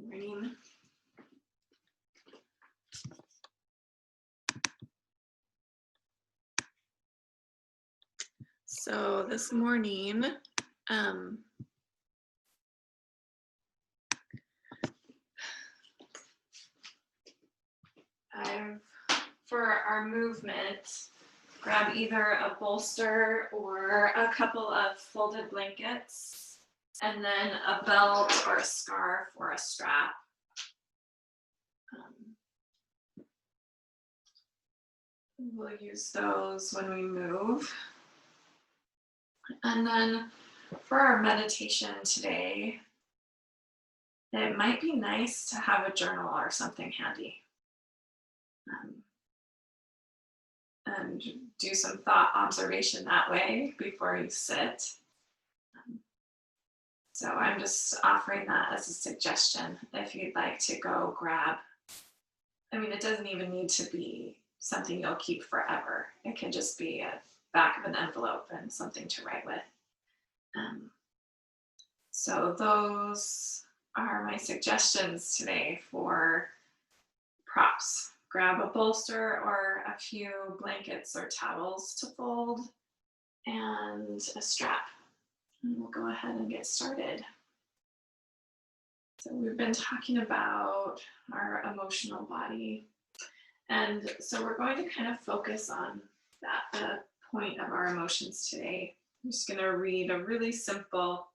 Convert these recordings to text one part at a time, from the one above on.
Morning. So this morning, for our movement, grab either a bolster or a couple of folded blankets, and then a belt or a scarf or a strap. We'll use those when we move. And then for our meditation today, it might be nice to have a journal or something handy. And do some thought observation that way before you sit. So I'm just offering that as a suggestion if you'd like to go grab. I mean, it doesn't even need to be something you'll keep forever. It can just be a back of an envelope and something to write with. So those are my suggestions today for props. Grab a bolster or a few blankets or towels to fold and a strap. And we'll go ahead and get started. So we've been talking about our emotional body. And so we're going to kind of focus on that, the point of our emotions today. I'm just going to read a really simple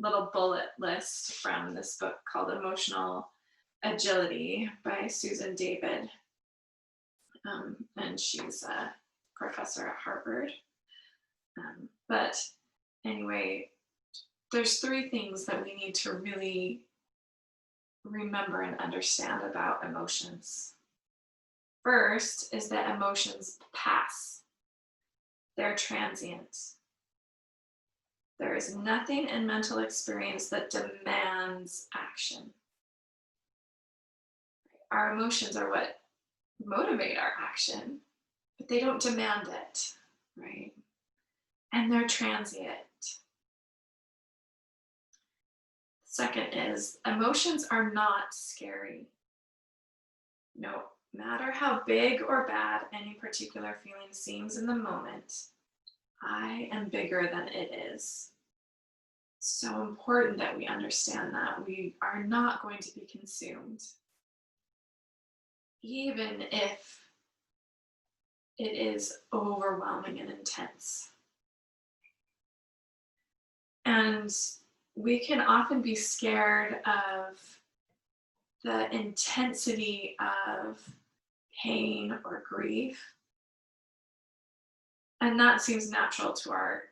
little bullet list from this book called Emotional Agility by Susan David. And she's a professor at Harvard. But anyway, there's 3 things that we need to really remember and understand about emotions. First is that emotions pass. They're transient. There is nothing in mental experience that demands action. Our emotions are what motivate our action, but they don't demand it, right? And they're transient. Second is emotions are not scary. No matter how big or bad any particular feeling seems in the moment, I am bigger than it is. So important that we understand that we are not going to be consumed, even if it is overwhelming and intense. And we can often be scared of the intensity of pain or grief. And that seems natural to our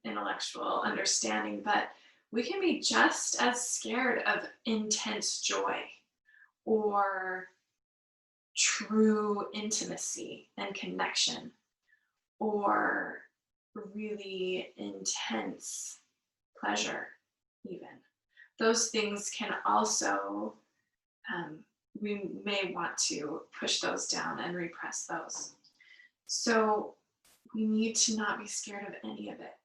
intellectual understanding, but we can be just as scared of intense joy or true intimacy and connection or really intense pleasure even. Those things can also, we may want to push those down and repress those. So we need to not be scared of any of it.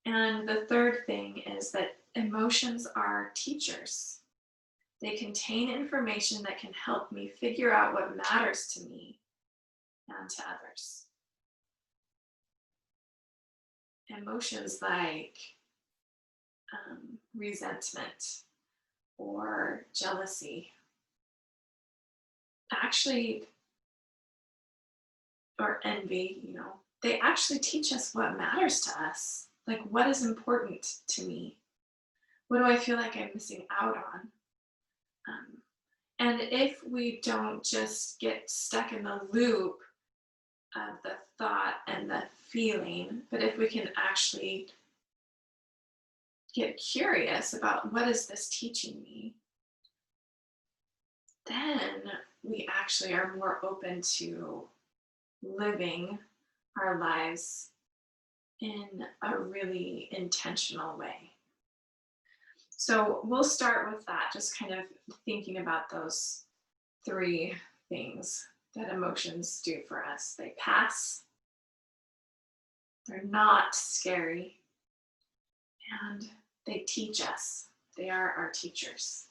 And the third thing is that emotions are teachers. They contain information that can help me figure out what matters to me and to others. Emotions like resentment or jealousy actually, or envy, they actually teach us what matters to us. Like, what is important to me? What do I feel like I'm missing out on? And if we don't just get stuck in the loop of the thought and the feeling, but if we can actually get curious about what is this teaching me, then we actually are more open to living our lives in a really intentional way. So we'll start with that, just kind of thinking about those 3 things that emotions do for us. They pass, they're not scary, and they teach us They are our teachers.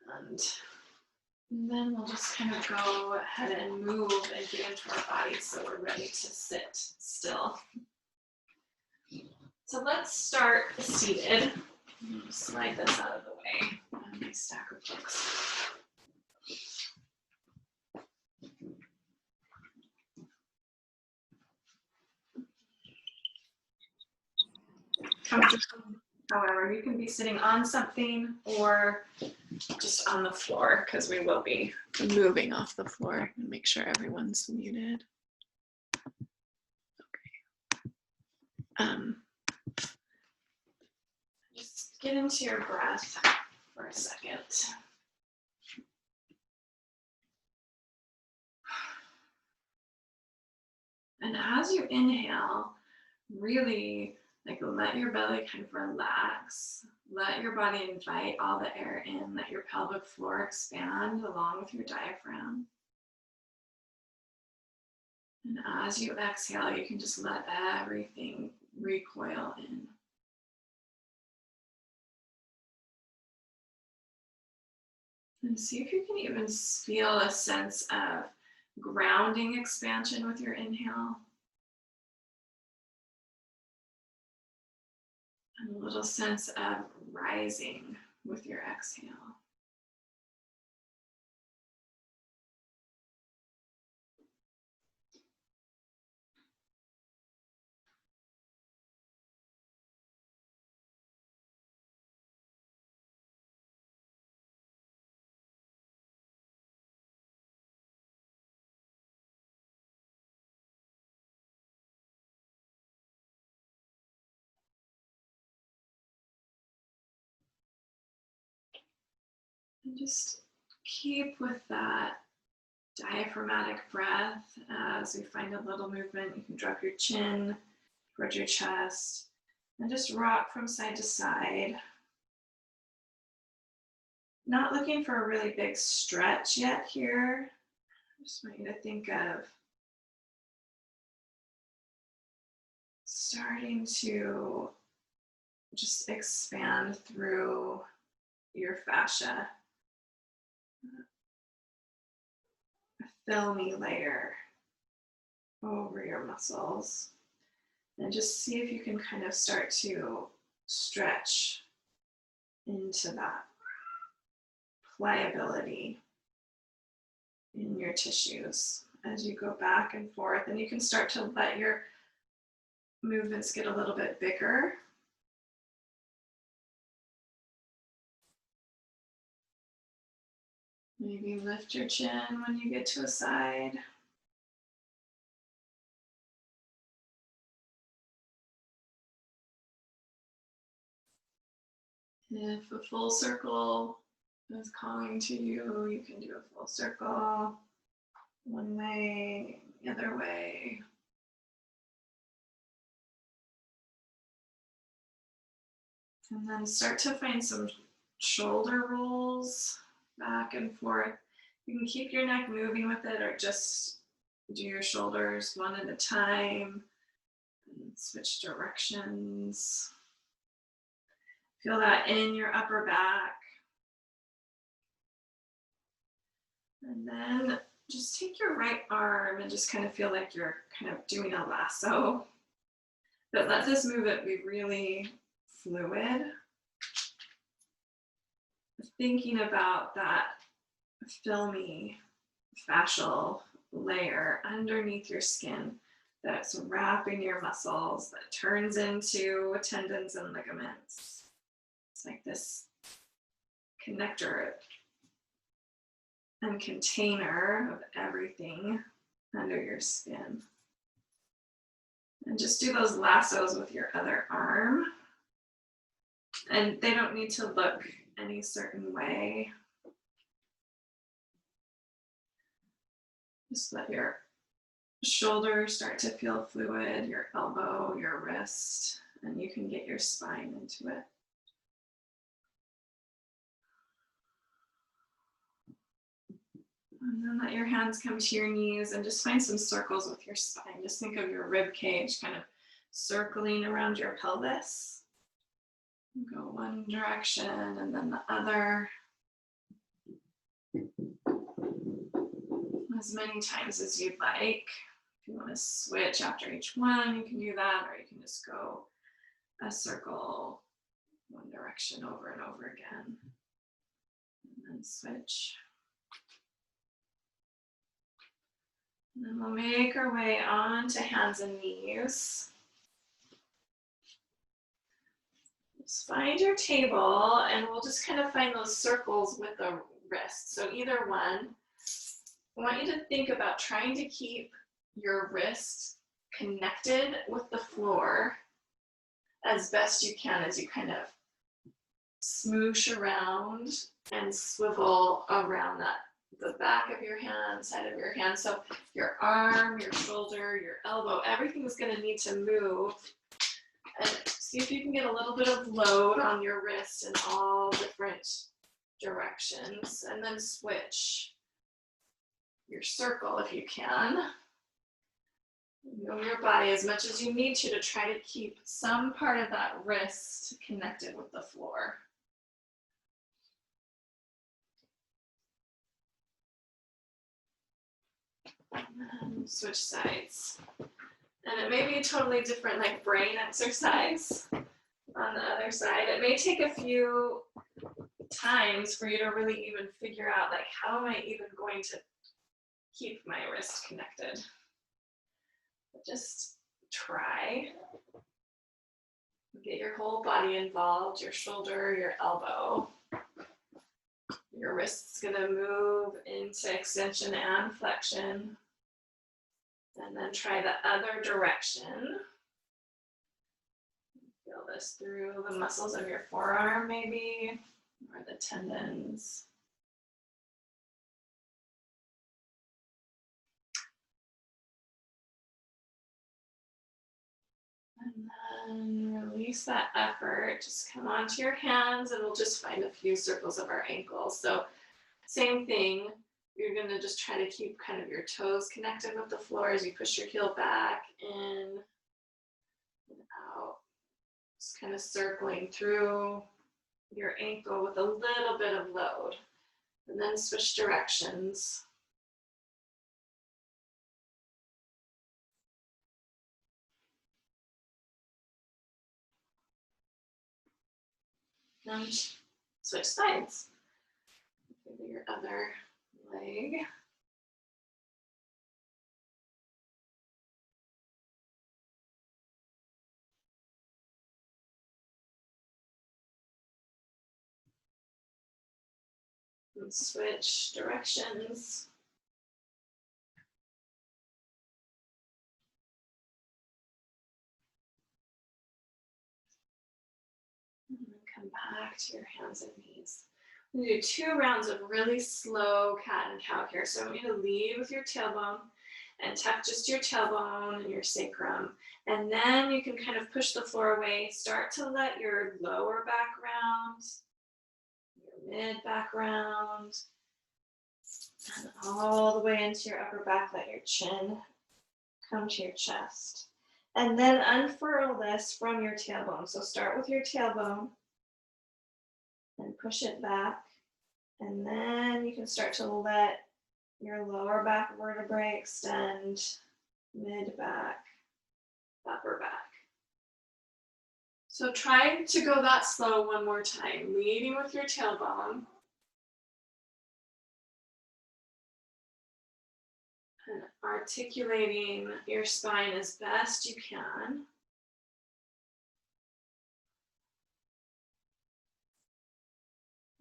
And then we'll just kind of go ahead and move and get into our bodies so we're ready to sit still. So let's start seated. Slide this out of the way. My stack of books. However, you can be sitting on something or just on the floor because we will be moving off the floor. And make sure everyone's muted. Okay. Just get into your breath for a second. And as you inhale, really let your belly kind of relax. Let your body invite all the air in. Let your pelvic floor expand along with your diaphragm. And as you exhale, you can just let everything recoil in. And see if you can even feel a sense of grounding expansion with your inhale. And a little sense of rising with your exhale. And just keep with that diaphragmatic breath. As we find a little movement, you can drop your chin towards your chest and just rock from side to side. Not looking for a really big stretch yet here. I just want you to think of starting to just expand through your fascia. A filmy layer over your muscles. And just see if you can kind of start to stretch into that pliability in your tissues as you go back and forth. And you can start to let your movements get a little bit bigger. Maybe lift your chin when you get to a side. If a full circle is calling to you, you can do a full circle one way, the other way. And then start to find some shoulder rolls back and forth. You can keep your neck moving with it or just do your shoulders one at a time and switch directions. Feel that in your upper back. And then just take your right arm and just kind of feel like you're kind of doing a lasso. But let this movement be really fluid. Thinking about that filmy fascial layer underneath your skin that's wrapping your muscles, that turns into tendons and ligaments. It's like this connector and container of everything under your skin. And just do those lassos with your other arm. And they don't need to look any certain way. Just let your shoulder start to feel fluid, your elbow, your wrist, and you can get your spine into it. And then let your hands come to your knees and just find some circles with your spine. Just think of your rib cage kind of circling around your pelvis. Go one direction and then the other. As many times as you'd like. If you want to switch after each one, you can do that, or you can just go a circle one direction over and over again. And then switch. And then we'll make our way on to hands and knees. Just find your table, and we'll just kind of find those circles with the wrist. So either one. I want you to think about trying to keep your wrist connected with the floor as best you can as you kind of smoosh around and swivel around the back of your hand, side of your hand. So your arm, your shoulder, your elbow, everything's going to need to move. And see if you can get a little bit of load on your wrist in all different directions, and then switch your circle if you can. Move your body as much as you need to try to keep some part of that wrist connected with the floor. And then switch sides. And it may be a totally different like brain exercise on the other side. It may take a few times for you to really even figure out like, how am I even going to keep my wrist connected? But just try. Get your whole body involved, your shoulder, your elbow. Your wrist's gonna move into extension and flexion. And then try the other direction. Feel this through the muscles of your forearm maybe, or the tendons. And then release that effort. Just come onto your hands and we'll just find a few circles of our ankles. So same thing, you're gonna just try to keep kind of your toes connected with the floor as you push your heel back in and out. Just kind of circling through your ankle with a little bit of load. And then switch directions. Then switch sides. Maybe your other leg. And switch directions. And then come back to your hands and knees. We're going to do 2 rounds of really slow cat and cow here. So I want you to lead with your tailbone and tuck just your tailbone and your sacrum. And then you can kind of push the floor away. Start to let your lower back round, your mid back round, and all the way into your upper back. Let your chin come to your chest. And then unfurl this from your tailbone. So start with your tailbone and push it back. And then you can start to let your lower back vertebrae extend, mid back, upper back. So try to go that slow one more time, leading with your tailbone. And articulating your spine as best you can.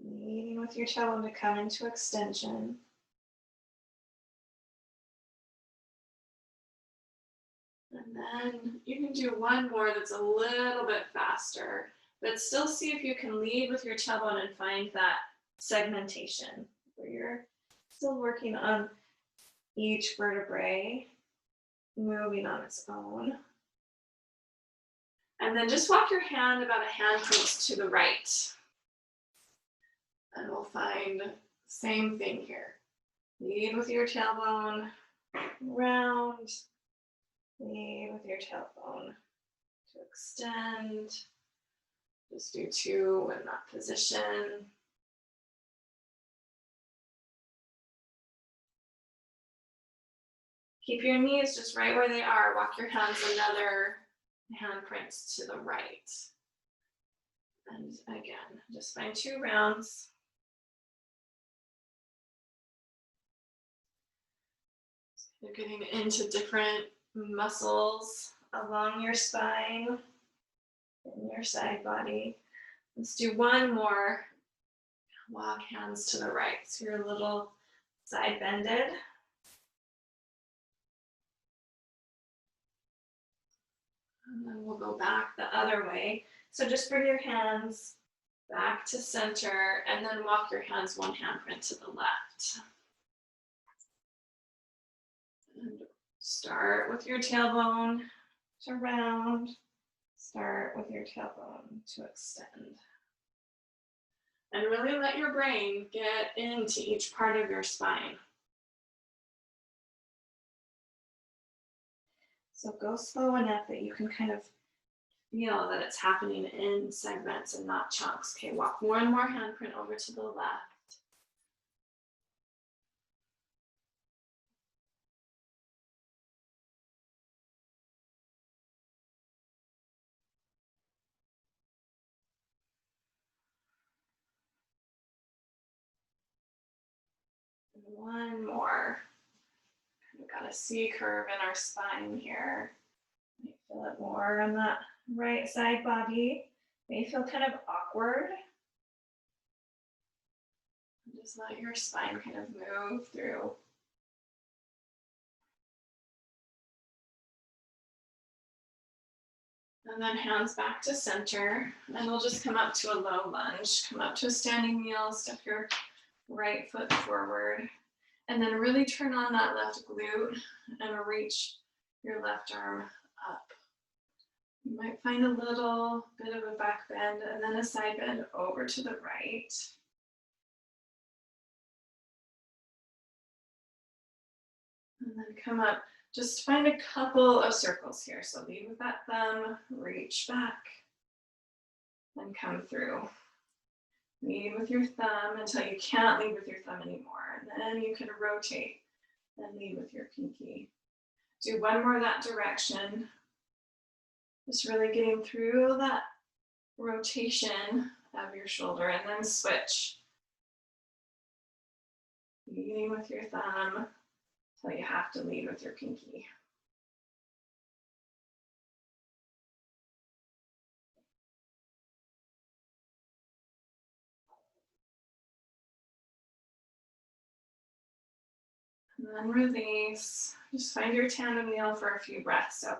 Leading with your tailbone to come into extension. And then you can do one more that's a little bit faster, but still see if you can lead with your tailbone and find that segmentation where you're still working on each vertebrae moving on its own. And then just walk your hand about a handprint to the right. And we'll find the same thing here. Lead with your tailbone, round, lead with your tailbone to extend, Just do 2 in that position. Keep your knees just right where they are. Walk your hands another handprints to the right. And again, just find 2 rounds. You're getting into different muscles along your spine and your side body. Let's do 1 more. Walk hands to the right. So you're a little side bended. And then we'll go back the other way. So just bring your hands back to center and then walk your hands 1 handprint to the left. And start with your tailbone to round. Start with your tailbone to extend. And really let your brain get into each part of your spine. So go slow enough that you can kind of feel that it's happening in segments and not chunks. Okay, walk 1 more handprint over to the left. And 1 more. We've got a C curve in our spine here. You feel it more on that right side body. May feel kind of awkward. Just let your spine kind of move through. And then hands back to center. And we'll just come up to a low lunge. Come up to a standing kneel. Step your right foot forward. And then really turn on that left glute and reach your left arm up. You might find a little bit of a back bend and then a side bend over to the right. And then come up, just find a couple of circles here. So lead with that thumb, reach back, and come through. Lead with your thumb until you can't lead with your thumb anymore. And then you can rotate and lead with your pinky. Do 1 more that direction. Just really getting through that rotation of your shoulder and then switch. Leading with your thumb until you have to lead with your pinky. And then release. Just find your tandem kneel for a few breaths. So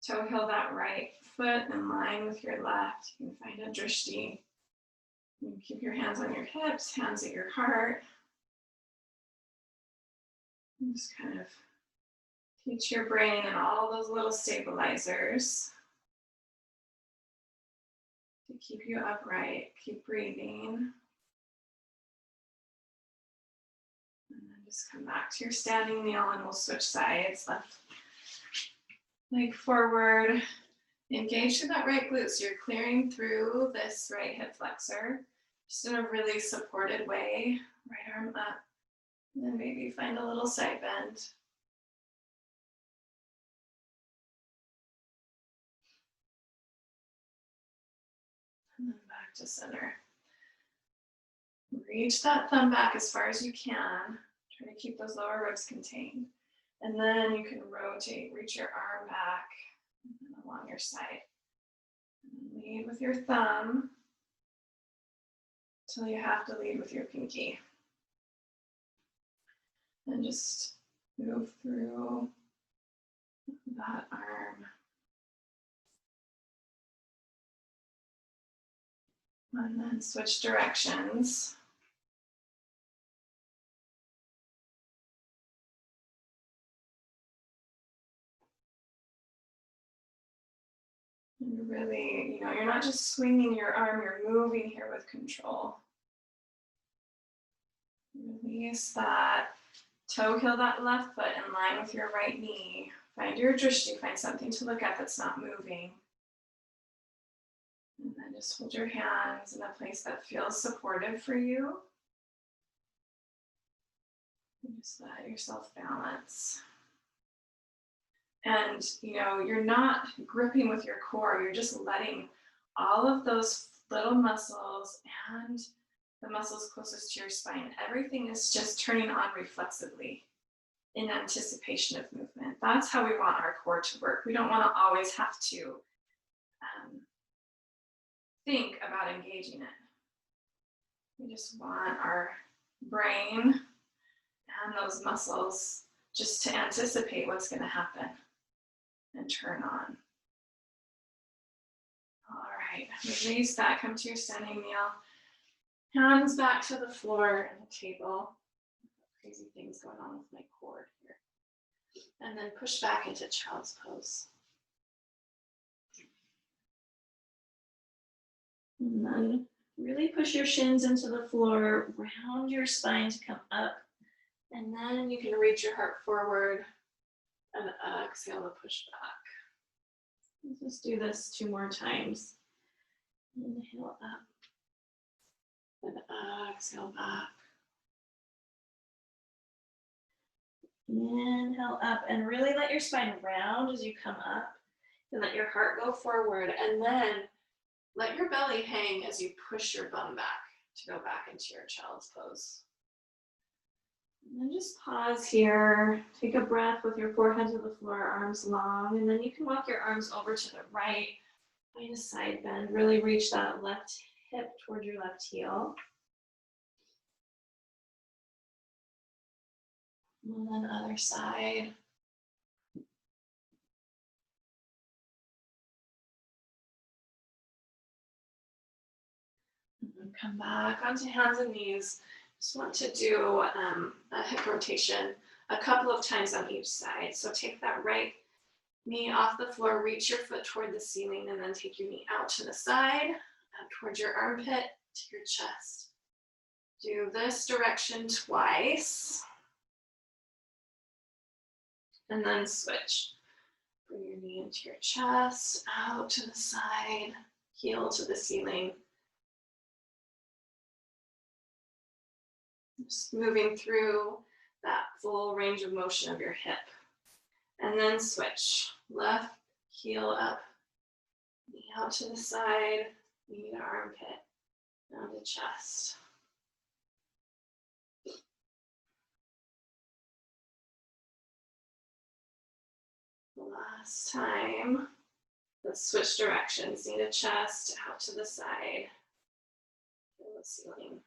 toe heel that right foot in line with your left. You can find a drishti. You can keep your hands on your hips, hands at your heart. And just kind of teach your brain and all those little stabilizers to keep you upright. Keep breathing. And then just come back to your standing kneel and we'll switch sides. Left leg forward. Engage through that right glute. So you're clearing through this right hip flexor. Just in a really supported way. Right arm up. And then maybe find a little side bend. And then back to center. Reach that thumb back as far as you can. Try to keep those lower ribs contained. And then you can rotate, reach your arm back and along your side. And lead with your thumb until you have to lead with your pinky. And just move through that arm. And then switch directions. And really, you're not just swinging your arm, you're moving here with control. Release that. Toe heel that left foot in line with your right knee. Find your drishti, find something to look at that's not moving. And then And just hold your hands in a place that feels supportive for you. And just let yourself balance. And, you know, you're not gripping with your core, you're just letting all of those little muscles and the muscles closest to your spine, everything is just turning on reflexively in anticipation of movement. That's how we want our core to work. We don't want to always have to think about engaging it. We just want our brain and those muscles just to anticipate what's going to happen and turn on. All right, release that, come to your standing kneel. Hands back to the floor and the table. Crazy things going on with my cord here. And then push back into child's pose. And then really push your shins into the floor, round your spine to come up. And then you can reach your heart forward and exhale to push back. Let's just do this 2 more times. Inhale up and exhale back. Inhale up and really let your spine round as you come up and let your heart go forward, and then let your belly hang as you push your bum back to go back into your child's pose. And then just pause here, take a breath with your forehead to the floor, arms long, and then you can walk your arms over to the right, find a side bend, really reach that left hip toward your left heel. And then other side. And then come back onto hands and knees. Just want to do a hip rotation a couple of times on each side. So take that right knee off the floor, reach your foot toward the ceiling, and then take your knee out to the side, towards your armpit, to your chest. Do this direction twice. And then switch. Bring your knee into your chest, out to the side, heel to the ceiling. Just moving through that full range of motion of your hip. And then switch. Left heel up, knee out to the side, knee to armpit, down to chest. Last time, let's switch directions. Knee to chest, out to the side, to the ceiling.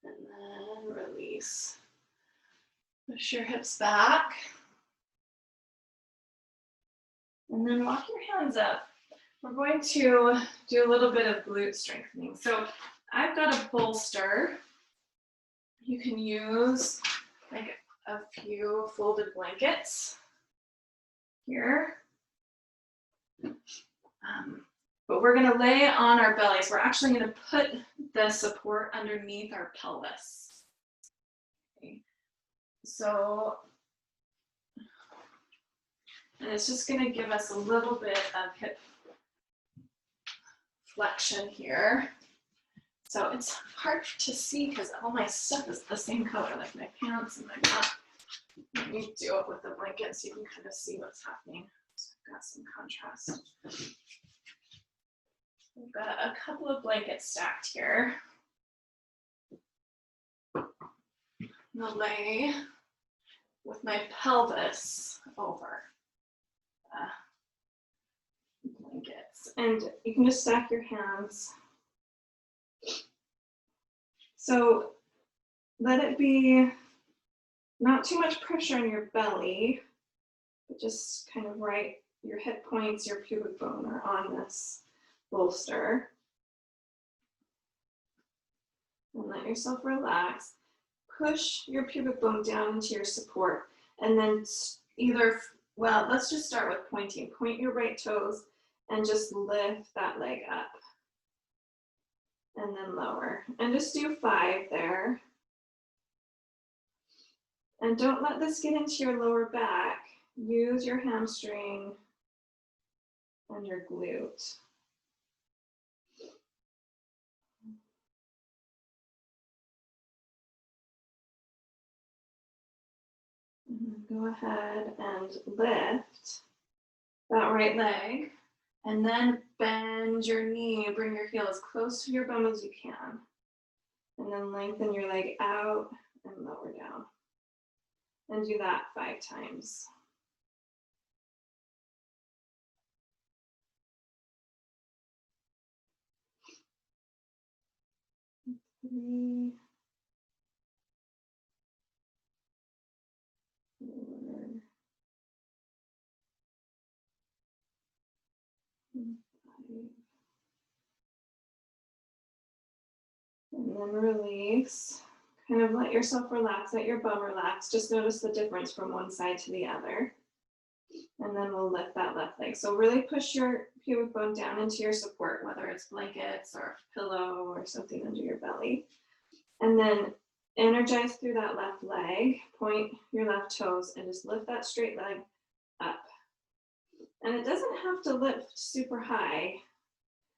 And then release. Push your hips back. And then walk your hands up. We're going to do a little bit of glute strengthening. So I've got a bolster. You can use like a few folded blankets here. But we're going to lay on our bellies. We're actually going to put the support underneath our pelvis. Okay. So, and it's just going to give us a little bit of hip flexion here. So it's hard to see because all my stuff is the same color, like my pants and my top. Let me do it with the blanket so you can kind of see what's happening. So I've got some contrast. We've got a couple of blankets stacked here. I'll lay with my pelvis over blankets. And you can just stack your hands. So let it be not too much pressure on your belly, but just kind of right, your hip points, your pubic bone are on this bolster. And let yourself relax. Push your pubic bone down into your support. And then either, well, let's just start with pointing. Point your right toes and just lift that leg up. And then lower. And just do 5 there. And don't let this get into your lower back. use your hamstring and your glute. And go ahead and lift that right leg, and then bend your knee, bring your heel as close to your bum as you can. And then lengthen your leg out and lower down. And do that 5 times. 3, 4, 5. And then release. Kind of let yourself relax, let your bum relax. Just notice the difference from one side to the other. And then we'll lift that left leg. So really push your pubic bone down into your support, whether it's blankets or a pillow or something under your belly. And then energize through that left leg, point your left toes, and just lift that straight leg up. And it doesn't have to lift super high.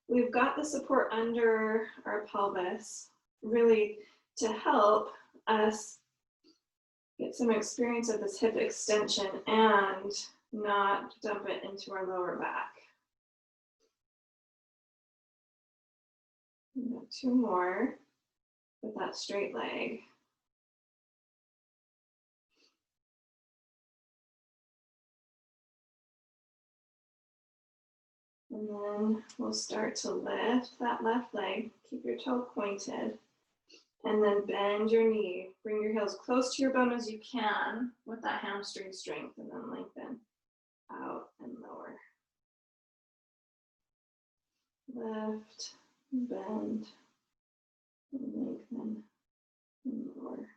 We've got the support under our pelvis, really to help us get some experience of this hip extension and not dump it into our lower back. We got 2 more with that straight leg. And then we'll start to lift that left leg. Keep your toe pointed. And then bend your knee. Bring your heels close to your bum as you can with that hamstring strength, and then lengthen out and lower. Lift, bend, and lengthen, and lower.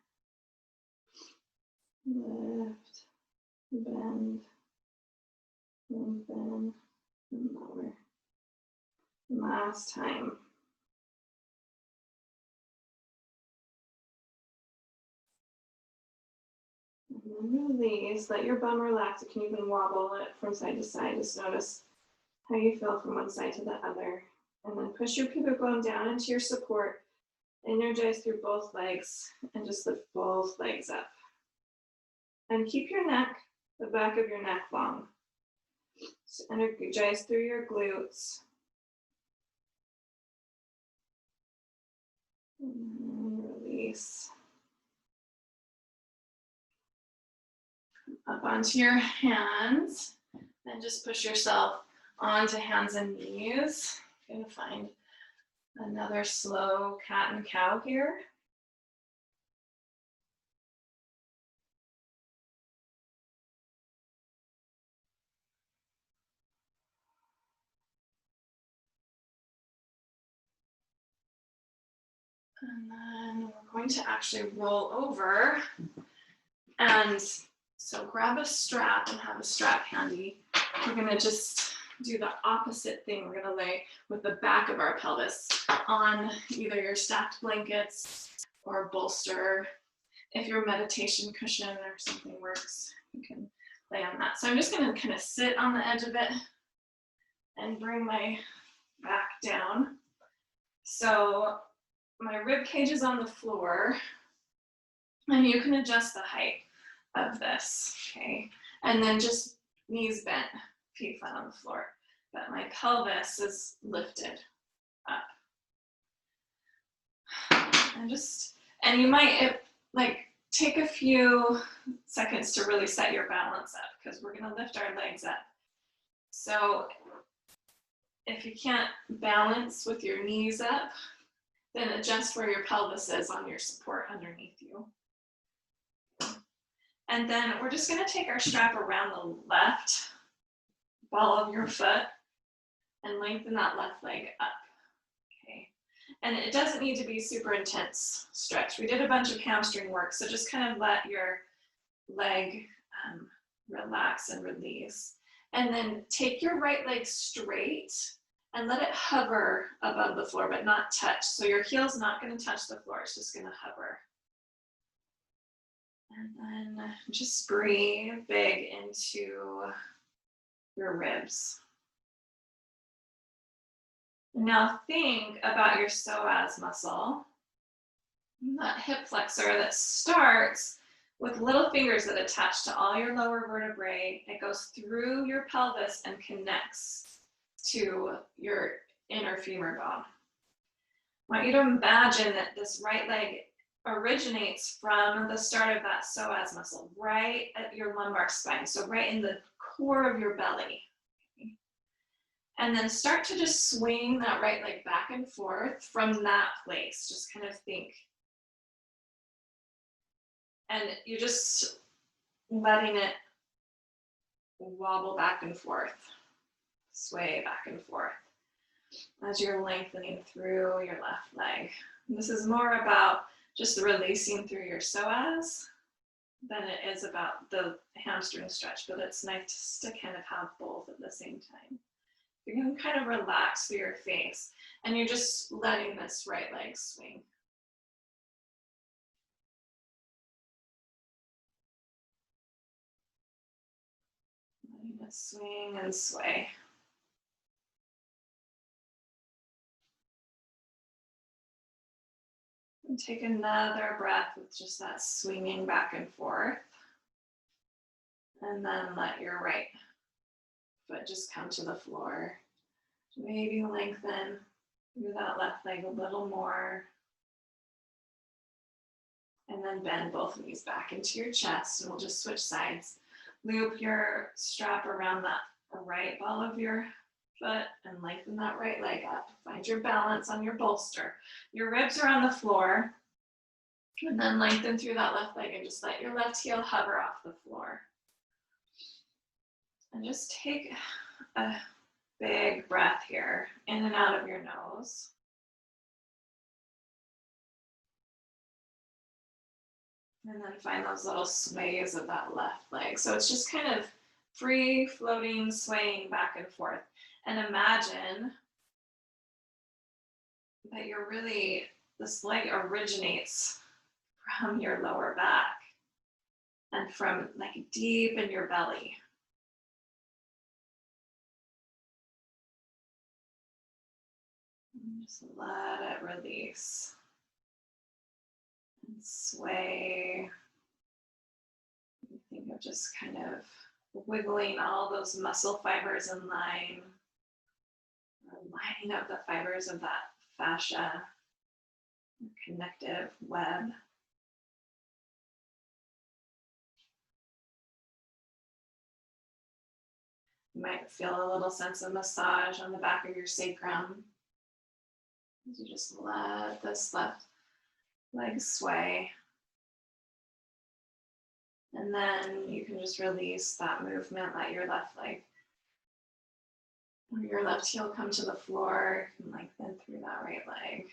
Lift, bend, lengthen, and lower. Last time. And then release, let your bum relax. You can even wobble it from side to side. Just notice how you feel from one side to the other. And then push your pubic bone down into your support. Energize through both legs and just lift both legs up. And keep your neck, the back of your neck long. So energize through your glutes. And release. Up onto your hands, and just push yourself onto hands and knees. I'm gonna find another slow cat and cow here. And then we're going to actually roll over. And so grab a strap and have a strap handy. We're gonna just do the opposite thing. We're gonna lay with the back of our pelvis on either your stacked blankets or bolster. If your meditation cushion or something works, you can lay on that. So I'm just gonna kind of sit on the edge of it and bring my back down. So my rib cage is on the floor, and you can adjust the height of this, okay? And then just knees bent, feet flat on the floor. But my pelvis is lifted up. And you might take a few seconds to really set your balance up, because we're gonna lift our legs up. So if you can't balance with your knees up, then adjust where your pelvis is on your support underneath you. And then we're just gonna take our strap around the left ball of your foot and lengthen that left leg up, okay? And it doesn't need to be super intense stretch. We did a bunch of hamstring work, so just kind of let your leg relax and release. And then take your right leg straight and let it hover above the floor, but not touch. So your heel's not gonna touch the floor, it's just gonna hover. And then just breathe big into your ribs. Now think about your psoas muscle, that hip flexor that starts with little fingers that attach to all your lower vertebrae. It goes through your pelvis and connects to your inner femur bone. I want you to imagine that this right leg originates from the start of that psoas muscle, right at your lumbar spine, so right in the core of your belly. And then start to just swing that right leg back and forth from that place. Just kind of think. And you're just letting it wobble back and forth, sway back and forth as you're lengthening through your left leg. And this is more about just releasing through your psoas than it is about the hamstring stretch, but it's nice to kind of have both at the same time. You can kind of relax through your face, and you're just letting this right leg swing. Letting it swing and sway. And take another breath with just that swinging back and forth. And then let your right foot just come to the floor. Maybe lengthen through that left leg a little more. And then bend both knees back into your chest, and we'll just switch sides. Loop your strap around that right ball of your foot and lengthen that right leg up. Find your balance on your bolster. Your ribs are on the floor. And then lengthen through that left leg and just let your left heel hover off the floor. And just take a big breath here, in and out of your nose. And then find those little sways of that left leg. So it's just kind of free floating, swaying back and forth. And imagine that you're really, this leg originates from your lower back and from like deep in your belly. And just let it release and sway. Think of just kind of wiggling all those muscle fibers in line, or lining up the fibers of that fascia, connective web. You might feel a little sense of massage on the back of your sacrum as you just let this left leg sway. And then you can just release that movement, let your left leg, or your left heel come to the floor, and lengthen through that right leg.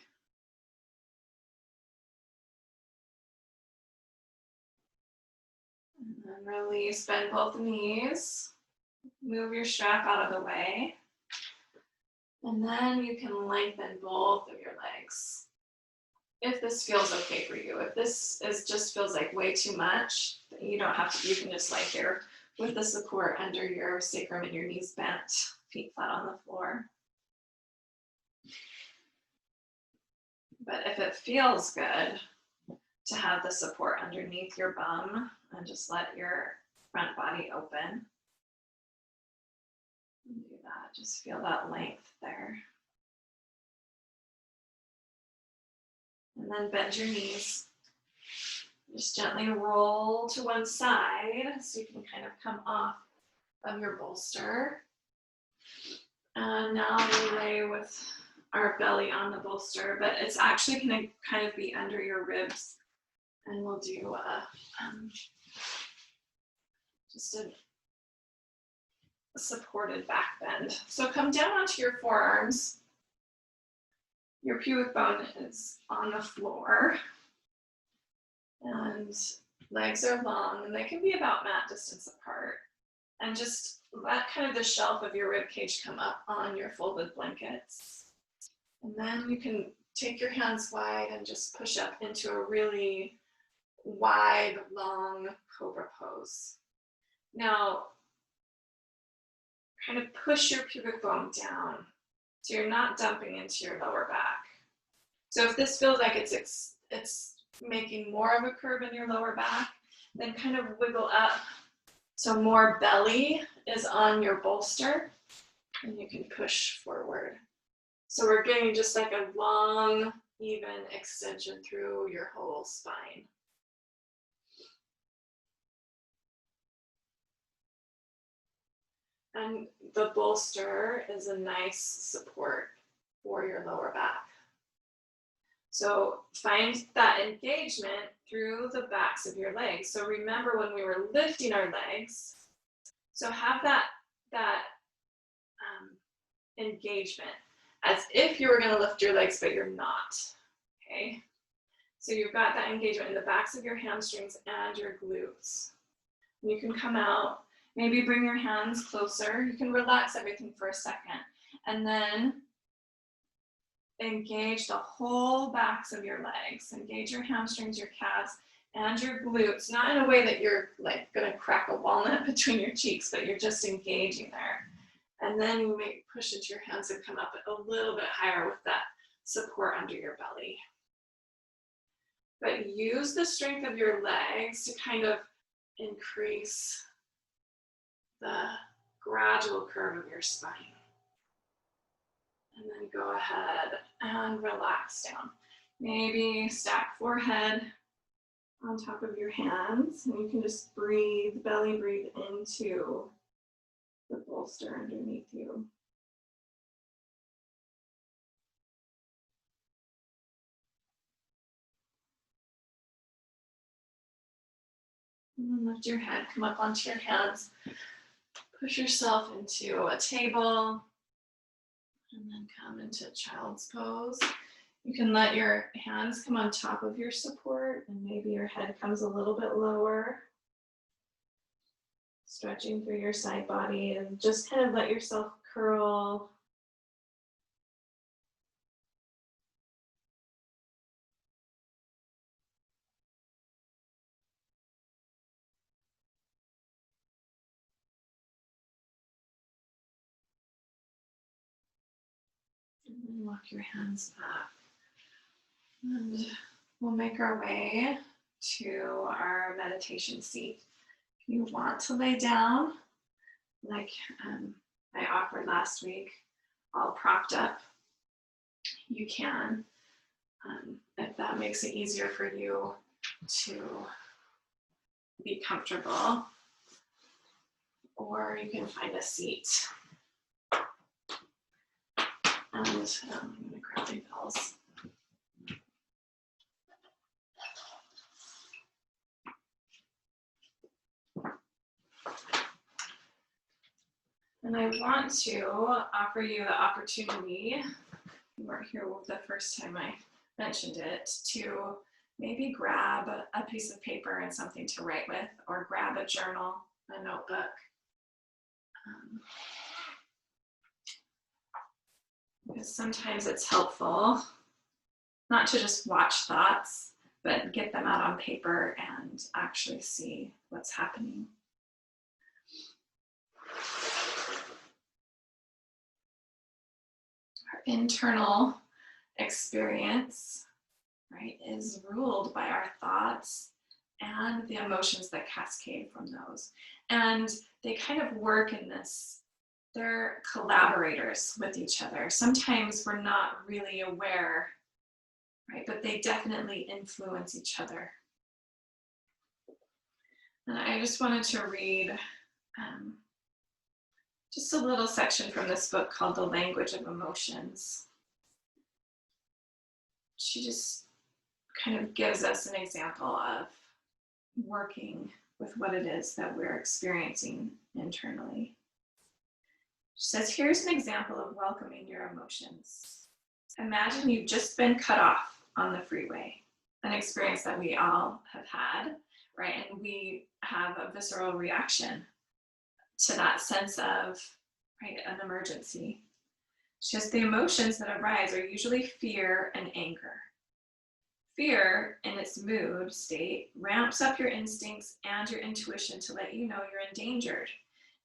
And then release, bend both knees, move your strap out of the way. And then you can lengthen both of your legs. If this feels okay for you, if this just feels like way too much, you don't have to, you can just lie here with the support under your sacrum and your knees bent, feet flat on the floor. But if it feels good to have the support underneath your bum and just let your front body open, do that, just feel that length there. And then bend your knees. Just gently roll to one side so you can kind of come off of your bolster. And now we lay with our belly on the bolster, but it's actually going to kind of be under your ribs. And we'll do just a supported back bend. So come down onto your forearms. Your pubic bone is on the floor, and legs are long, and they can be about mat distance apart. And just let kind of the shelf of your rib cage come up on your folded blankets. And then you can take your hands wide and just push up into a really wide, long cobra pose. Now, kind of push your pubic bone down so you're not dumping into your lower back. So if this feels like it's making more of a curve in your lower back, then kind of wiggle up so more belly is on your bolster and you can push forward. So we're getting just like a long, even extension through your whole spine. And the bolster is a nice support for your lower back. So find that engagement through the backs of your legs. So remember when we were lifting our legs, so have that engagement as if you were going to lift your legs, but you're not, okay? So you've got that engagement in the backs of your hamstrings and your glutes. And you can come out, maybe bring your hands closer. You can relax everything for a second. And then engage the whole backs of your legs. Engage your hamstrings, your calves, and your glutes. Not in a way that you're like gonna crack a walnut between your cheeks, but you're just engaging there. And then you may push into your hands and come up a little bit higher with that support under your belly. But use the strength of your legs to kind of increase the gradual curve of your spine. And then go ahead and relax down. Maybe stack forehead on top of your hands, and you can just breathe, belly breathe into the bolster underneath you. And then lift your head, come up onto your hands, push yourself into a table, and then come into child's pose. You can let your hands come on top of your support, and maybe your head comes a little bit lower. Stretching through your side body, and just kind of let yourself curl. And then walk your hands back. And we'll make our way to our meditation seat. If you want to lay down, like I offered last week, all propped up, you can. If that makes it easier for you to be comfortable, or you can find a seat. And I'm going to grab my bells. And I want to offer you the opportunity, you weren't here the first time I mentioned it, to maybe grab a piece of paper and something to write with, or grab a journal, a notebook. Because sometimes it's helpful not to just watch thoughts, but get them out on paper and actually see what's happening. Our internal experience, right, is ruled by our thoughts and the emotions that cascade from those. And they kind of work in this, they're collaborators with each other. Sometimes we're not really aware, right, but they definitely influence each other. And I just wanted to read just a little section from this book called The Language of Emotions. She just kind of gives us an example of working with what it is that we're experiencing internally. She says, here's an example of welcoming your emotions. Imagine you've just been cut off on the freeway, an experience that we all have had, right? And we have a visceral reaction to that sense of, right, an emergency. She says, the emotions that arise are usually fear and anger. Fear in its mood state ramps up your instincts and your intuition to let you know you're endangered.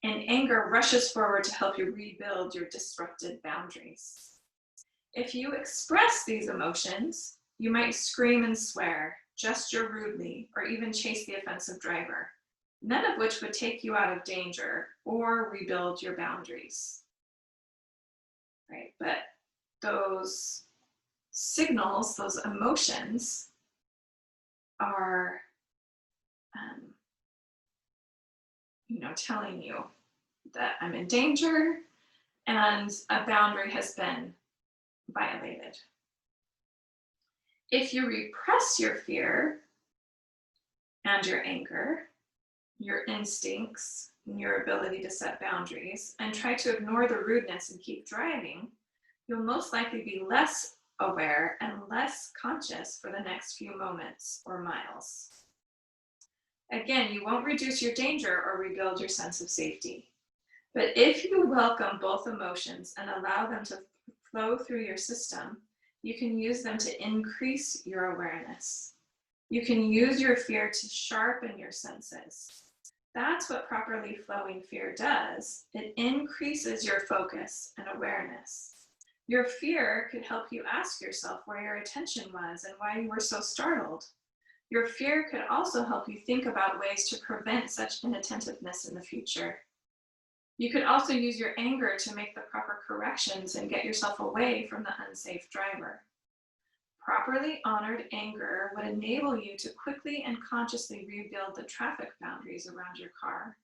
And anger rushes forward to help you rebuild your disrupted boundaries. If you express these emotions, you might scream and swear, gesture rudely, or even chase the offensive driver, none of which would take you out of danger or rebuild your boundaries. Right? But those signals, those emotions are, telling you that I'm in danger and a boundary has been violated. If you repress your fear and your anger, your instincts, and your ability to set boundaries, and try to ignore the rudeness and keep driving, you'll most likely be less aware and less conscious for the next few moments or miles. Again, you won't reduce your danger or rebuild your sense of safety. But if you welcome both emotions and allow them to flow through your system, you can use them to increase your awareness. You can use your fear to sharpen your senses. That's what properly flowing fear does. It increases your focus and awareness. Your fear could help you ask yourself where your attention was and why you were so startled. Your fear could also help you think about ways to prevent such inattentiveness in the future. You could also use your anger to make the proper corrections and get yourself away from the unsafe driver. Properly honored anger would enable you to quickly and consciously rebuild the traffic boundaries around your car.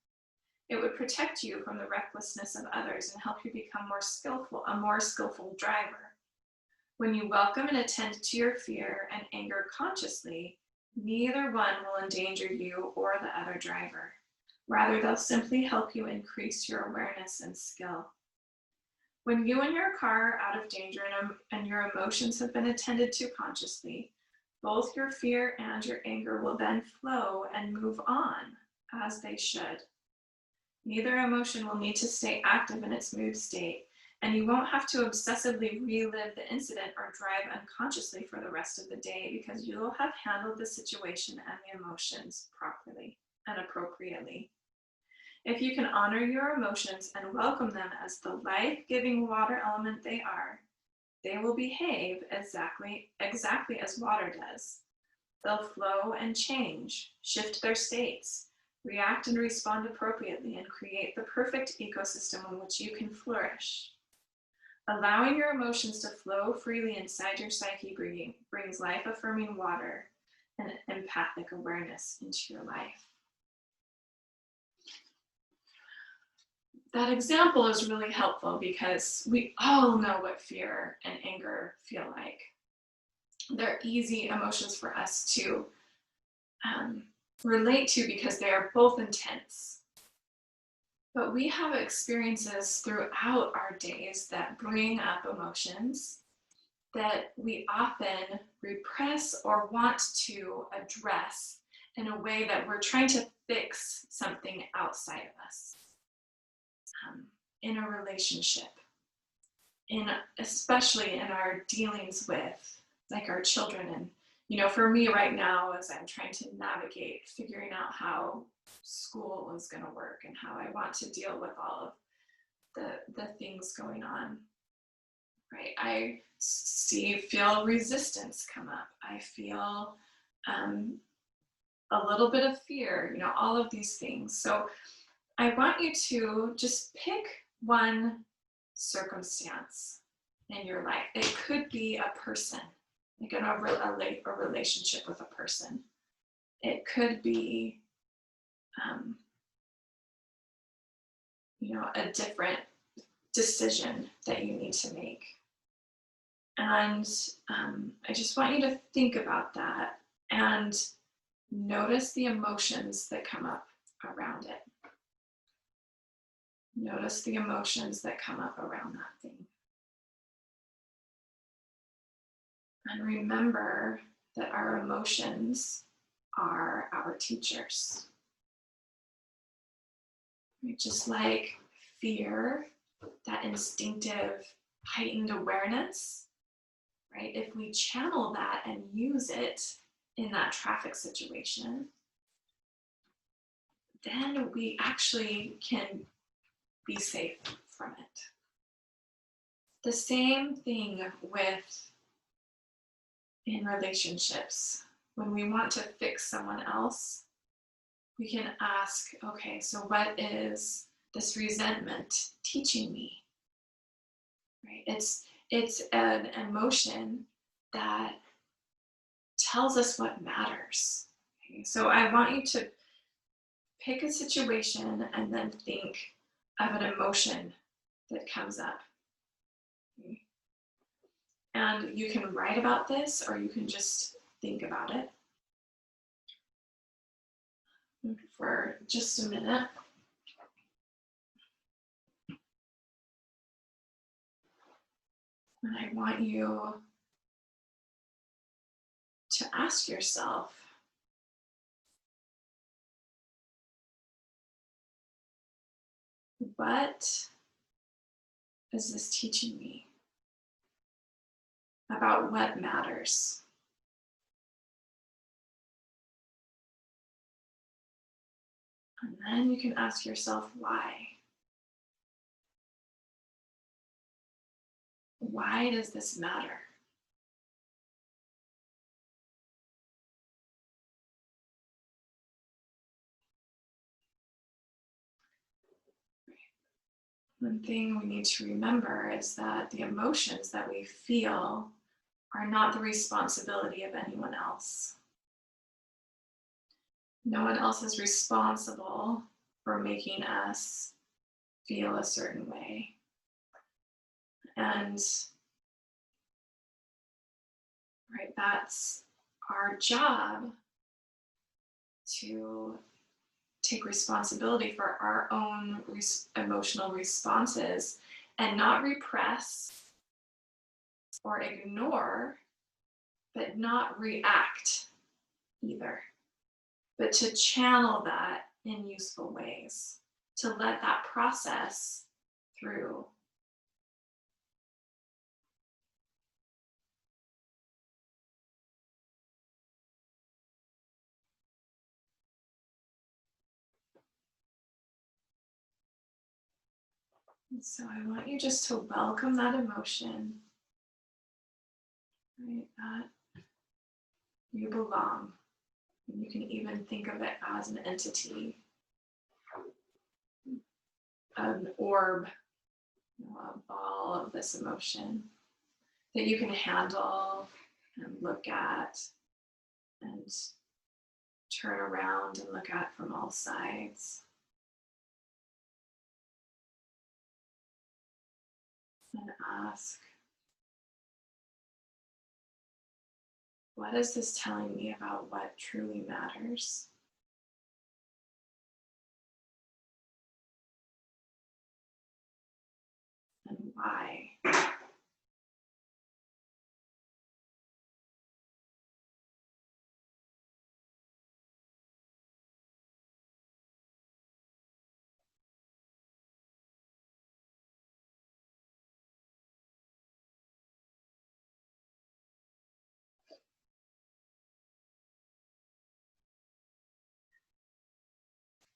It would protect you from the recklessness of others and help you become a more skillful driver. When you welcome and attend to your fear and anger consciously, neither one will endanger you or the other driver. Rather, they'll simply help you increase your awareness and skill. When you and your car are out of danger and your emotions have been attended to consciously, both your fear and your anger will then flow and move on as they should. Neither emotion will need to stay active in its mood state, and you won't have to obsessively relive the incident or drive unconsciously for the rest of the day because you'll have handled the situation and the emotions properly and appropriately. If you can honor your emotions and welcome them as the life-giving water element they are, they will behave exactly as water does. They'll flow and change, shift their states, react and respond appropriately, and create the perfect ecosystem in which you can flourish. Allowing your emotions to flow freely inside your psyche brings life-affirming water and empathic awareness into your life. That example is really helpful because we all know what fear and anger feel like. They're easy emotions for us to relate to because they are both intense. But we have experiences throughout our days that bring up emotions that we often repress or want to address in a way that we're trying to fix something outside of us. In a relationship, especially in our dealings with like our children. And for me right now, as I'm trying to navigate figuring out how school is going to work and how I want to deal with all of the things going on, right? I feel resistance come up. I feel a little bit of fear, all of these things. So I want you to just pick one circumstance in your life. It could be a person, like a relationship with a person. It could be, a different decision that you need to make. And I just want you to think about that and notice the emotions that come up around it. Notice the emotions that come up around that thing. And remember that our emotions are our teachers. Just like fear, that instinctive heightened awareness, right? If we channel that and use it in that traffic situation, then we actually can be safe from it. The same thing with in relationships. When we want to fix someone else, we can ask, okay, so what is this resentment teaching me? Right? It's an emotion that tells us what matters. Okay? So I want you to pick a situation and then think of an emotion that comes up. Okay? And you can write about this or you can just think about it for just a minute. And I want you to ask yourself, what is this teaching me about what matters? And then you can ask yourself why. Why does this matter? One thing we need to remember is that the emotions that we feel are not the responsibility of anyone else. No one else is responsible for making us feel a certain way. And right, that's our job to take responsibility for our own emotional responses and not repress or ignore, but not react either, but to channel that in useful ways, to let that process through. And so I want you just to welcome that emotion, right? That you belong. And you can even think of it as an entity, an orb, a ball of this emotion that you can handle and look at and turn around and look at from all sides. And ask, what is this telling me about what truly matters? And why?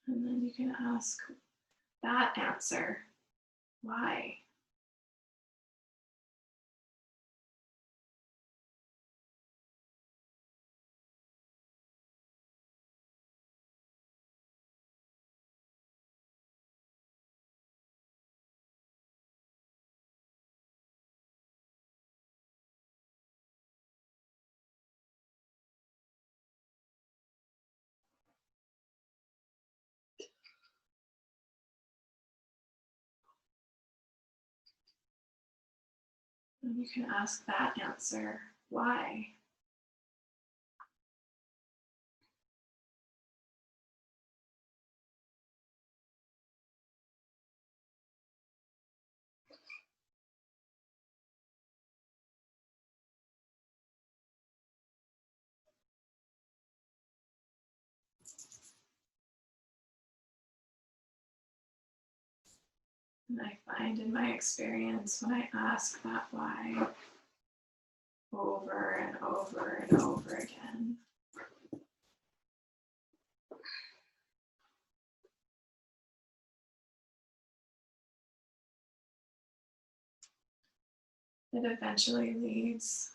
And then you can ask that answer, why? And you can ask that answer, why? And I find in my experience when I ask that why, over and over and over again. It eventually leads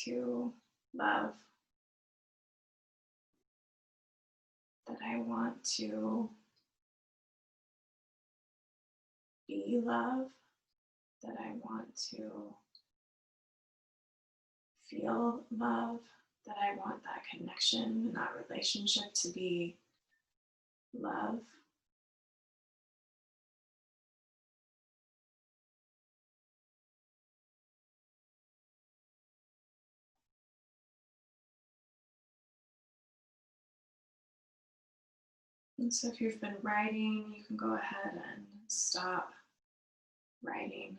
to love. That I want to be love, that I want to feel love, that I want that connection and that relationship to be love. And so if you've been writing, you can go ahead and stop writing.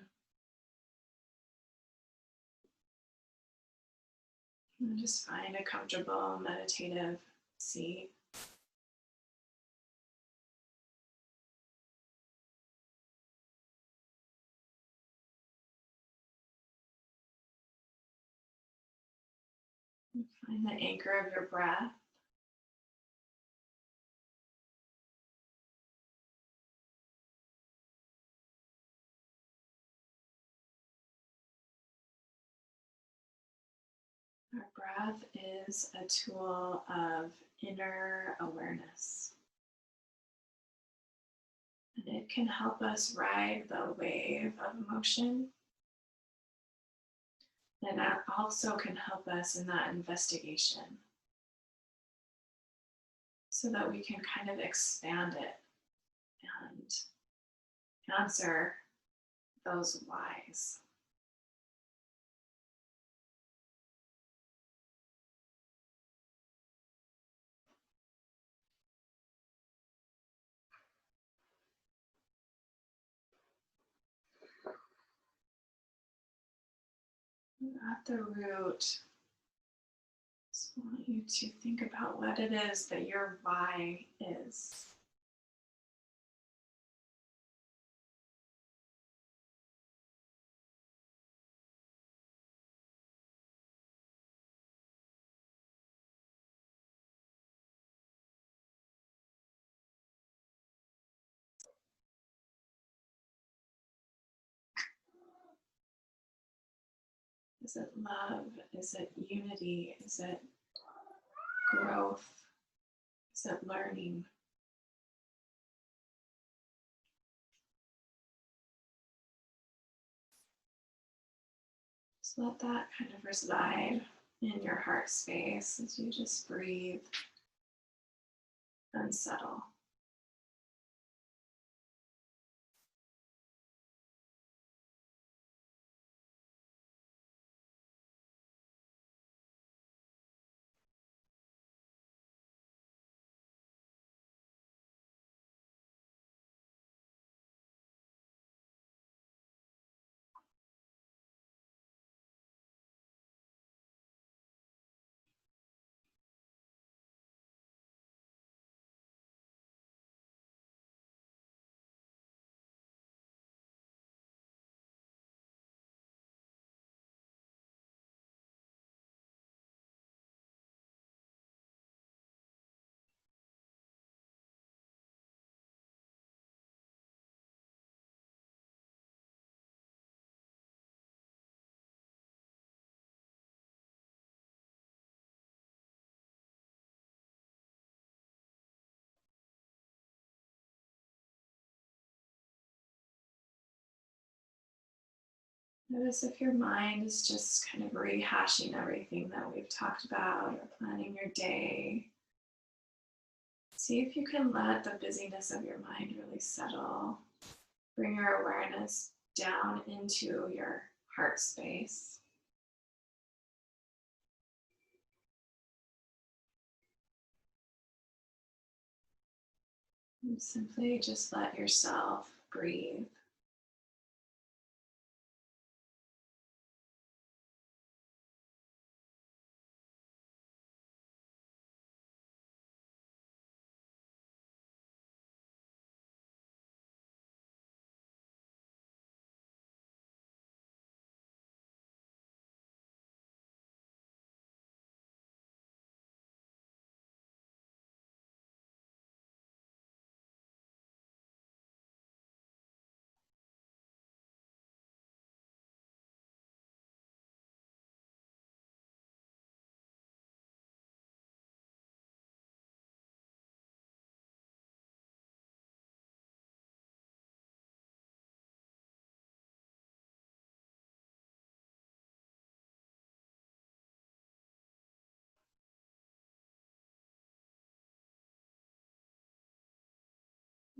And just find a comfortable meditative seat. And find the anchor of your breath. Our breath is a tool of inner awareness. And it can help us ride the wave of emotion. And that also can help us in that investigation so that we can kind of expand it and answer those whys. At the root, I just want you to think about what it is that your why is. Is it love? Is it unity? Is it growth? Is it learning? Just let that kind of reside in your heart space as you just breathe and settle. Notice if your mind is just kind of rehashing everything that we've talked about or planning your day. See if you can let the busyness of your mind really settle. Bring your awareness down into your heart space. And simply just let yourself breathe.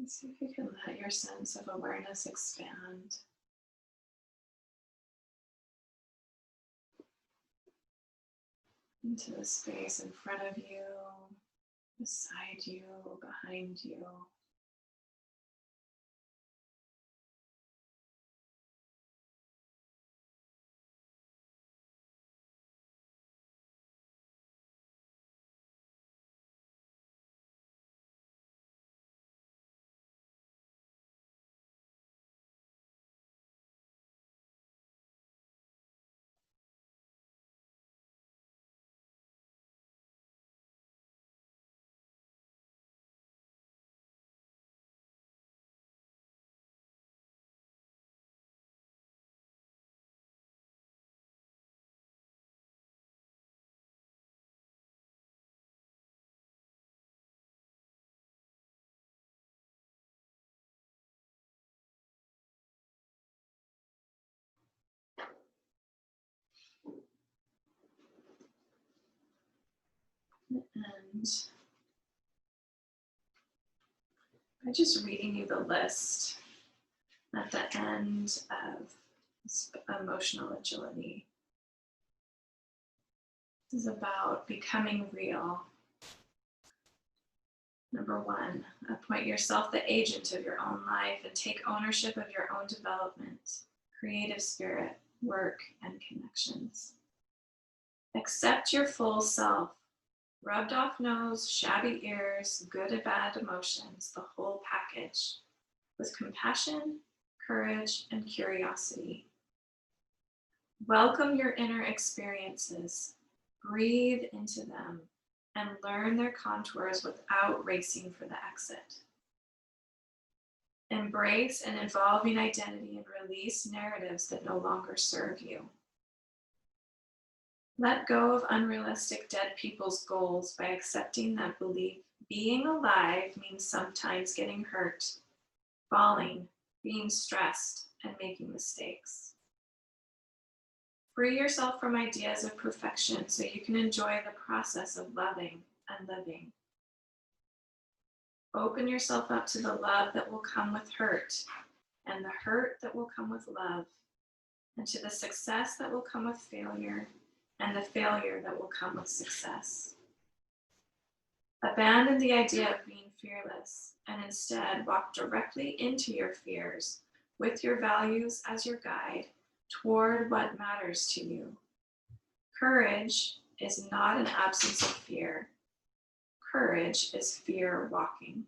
See if you can let your sense of awareness expand into the space in front of you, beside you, behind you. And by just reading you the list at the end of emotional agility, this is about becoming real. Number 1, appoint yourself the agent of your own life and take ownership of your own development, creative spirit, work, and connections. Accept your full self, rubbed off nose, shabby ears, good and bad emotions, the whole package, with compassion, courage, and curiosity. Welcome your inner experiences, breathe into them, and learn their contours without racing for the exit. Embrace an evolving identity and release narratives that no longer serve you. Let go of unrealistic dead people's goals by accepting that being alive means sometimes getting hurt, falling, being stressed, and making mistakes. Free yourself from ideas of perfection so you can enjoy the process of loving and living. Open yourself up to the love that will come with hurt, and the hurt that will come with love, and to the success that will come with failure, and the failure that will come with success. Abandon the idea of being fearless, and instead walk directly into your fears with your values as your guide toward what matters to you. Courage is not an absence of fear. Courage is fear walking.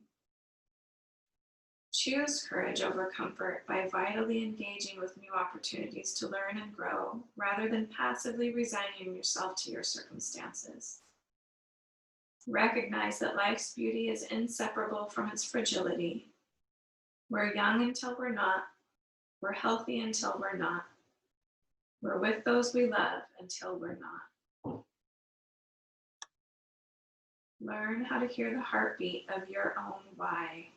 Choose courage over comfort by vitally engaging with new opportunities to learn and grow, rather than passively resigning yourself to your circumstances. Recognize that life's beauty is inseparable from its fragility. We're young until we're not. We're healthy until we're not. We're with those we love until we're not. Learn how to hear the heartbeat of your own why.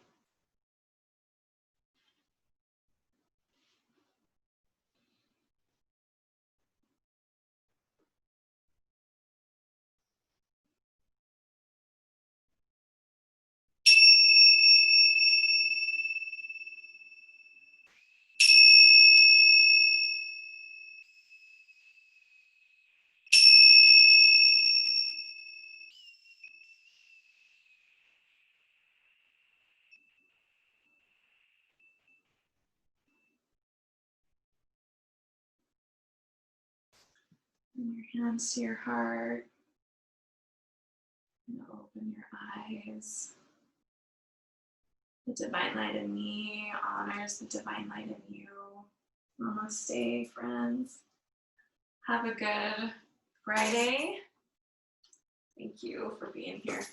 Bring your hands to your heart. And open your eyes. The divine light in me honors the divine light in you. Namaste, friends. Have a good Friday. Thank you for being here.